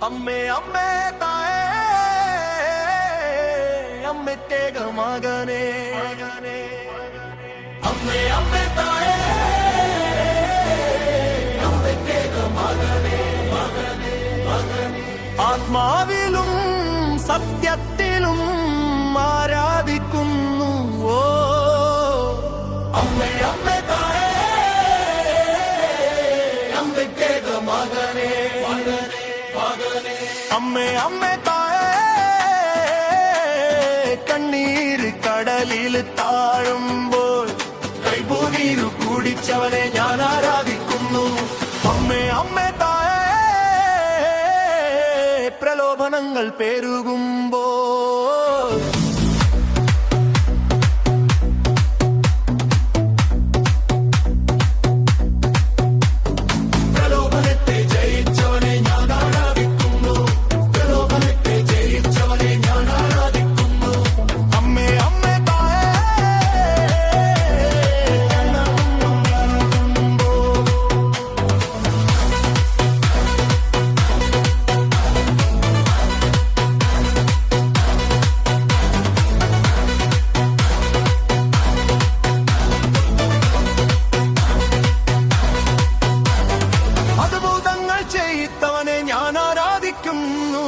അമ്മേ അമ്മേ തായേ അമ്മത്തേക മകനേ അമ്മേ അമ്മേ തായേ അമ്മത്തേക മകനേ ആത്മാവിലും സത്യത്തിലും ആരാധിക്കുന്നു ഓ അമ്മേ അമ്മേ തായേ അമ്മത്തേക മകനേ അമ്മേ അമ്മേ തായേ കണ്ണീർ കടലിൽ താഴുമ്പോൾ കൈപൂനീരു കുടിച്ചവനെ ഞാൻ ആരാധിക്കുന്നു അമ്മേ അമ്മേ തായേ പ്രലോഭനങ്ങൾ പെരുകുമ്പോൾ ചെയ്തവനെ ഞാൻ ആരാധിക്കുന്നു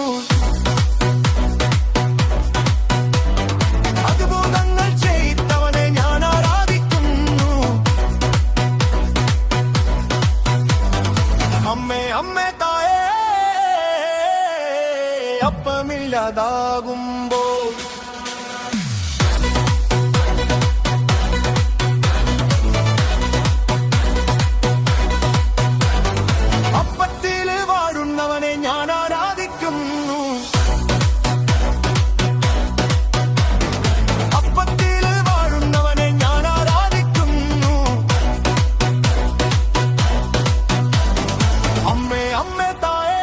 അത്ഭുതങ്ങൾ ചെയ്തവനെ ഞാൻ ആരാധിക്കുന്നു അമ്മേ അമ്മേ തായേ അപ്പമില്ലാതാകുമ്പോൾ ഞാൻ ആരാധിക്കുന്നു അപ്പത്തിൽ വാഴുന്നവനെ ഞാൻ ആരാധിക്കുന്നു അമ്മേ അമ്മേ തായേ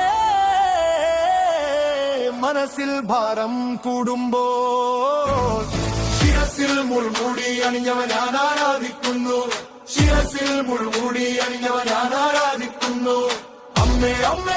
മനസ്സിൽ ഭാരം കൂടുമ്പോൾ ശിരസിൽ മുൾമുടി അണിഞ്ഞവൻ ഞാൻ ആരാധിക്കുന്നു ശിരസിൽ മുൾമുടി അണിഞ്ഞവൻ ഞാൻ ആരാധിക്കുന്നു അമ്മേ അമ്മേ